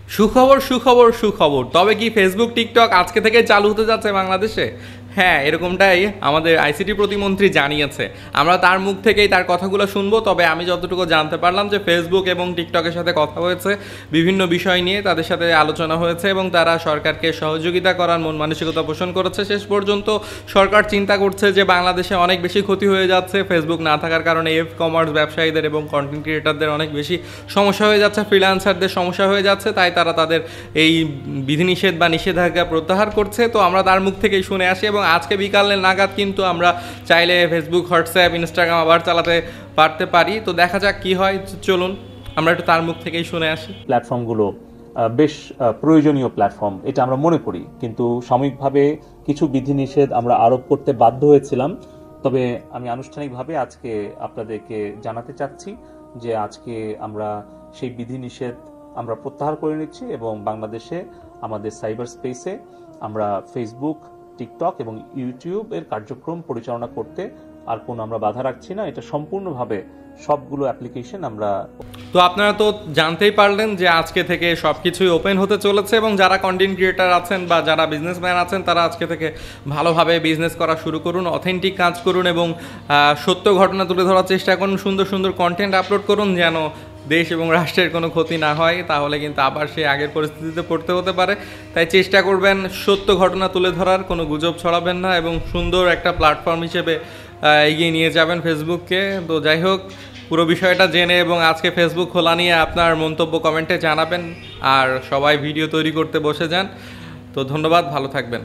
সুখবর সুখবর সুখবর, তবে কি ফেসবুক টিকটক আজকে থেকে চালু হতে যাচ্ছে বাংলাদেশে? হ্যাঁ, এরকমটাই আমাদের আইসিটি প্রতিমন্ত্রী জানিয়েছে। আমরা তার মুখ থেকেই তার কথাগুলো শুনবো। তবে আমি যতটুকু জানতে পারলাম যে ফেসবুক এবং টিকটকের সাথে কথা হয়েছে, বিভিন্ন বিষয় নিয়ে তাদের সাথে আলোচনা হয়েছে এবং তারা সরকারকে সহযোগিতা করার মন মানসিকতা পোষণ করেছে। শেষ পর্যন্ত সরকার চিন্তা করছে যে বাংলাদেশে অনেক বেশি ক্ষতি হয়ে যাচ্ছে ফেসবুক না থাকার কারণে। কমার্স ব্যবসায়ীদের এবং কন্টেন্ট ক্রিয়েটারদের অনেক বেশি সমস্যা হয়ে যাচ্ছে, ফ্রিল্যান্সারদের সমস্যা হয়ে যাচ্ছে, তাই তারা তাদের এই বিধিনিষেধ বা নিষেধাজ্ঞা প্রত্যাহার করছে। তো আমরা তার মুখ থেকেই শুনে আসি এবং আজকে বিকালের নাগাদ কিন্তু আমরা চাইলে ফেসবুক, হোয়াটসঅ্যাপ, ইনস্টাগ্রাম আবার চালাতে পারি। তো দেখা যাক কি হয়। চলুন আমরা একটু তার মুখ থেকেই শুনে আসি। প্ল্যাটফর্মগুলো বেশ প্রয়োজনীয় প্ল্যাটফর্ম, এটা আমরা মনে করি, কিন্তু সাময়িকভাবে কিছু বিধিনিষেধ আমরা আরোপ করতে বাধ্য হয়েছিলাম। তবে আমি আনুষ্ঠানিকভাবে আজকে আপনাদেরকে জানাতে চাচ্ছি যে আজকে আমরা সেই বিধিনিষেধ আমরা প্রত্যাহার করে নিচ্ছি এবং বাংলাদেশে আমাদের সাইবার স্পেসে আমরা ফেসবুক, টিকটক এবং ইউটিউব এর কার্যক্রম পরিচালনা করতে আর কোনো আমরা বাধা রাখছি না। এটা সম্পূর্ণভাবে সবগুলো অ্যাপ্লিকেশন আমরা। তো আপনারা তো জানতেই পারলেন যে আজকে থেকে সব কিছুই ওপেন হতে চলেছে এবং যারা কন্টেন্ট ক্রিয়েটার আছেন বা যারা বিজনেসম্যান আছেন তারা আজকে থেকে ভালোভাবে বিজনেস করা শুরু করুন, অথেন্টিক কাজ করুন এবং সত্য ঘটনা তুলে ধরার চেষ্টা করুন, সুন্দর সুন্দর কন্টেন্ট আপলোড করুন যেন দেশ এবং রাষ্ট্রের কোনো ক্ষতি না হয়। তাহলে কিন্তু আবার সেই আগের পরিস্থিতিতে পড়তে হতে পারে। তাই চেষ্টা করবেন সত্য ঘটনা তুলে ধরার, কোনো গুজব ছড়াবেন না এবং সুন্দর একটা প্ল্যাটফর্ম হিসেবে এগিয়ে নিয়ে যাবেন ফেসবুককে। তো যাই হোক, পুরো বিষয়টা জেনে এবং আজকে ফেসবুক খোলা নিয়ে আপনার মন্তব্য কমেন্টে জানাবেন। আর সবাই ভিডিও তৈরি করতে বসে যান। তো ধন্যবাদ, ভালো থাকবেন।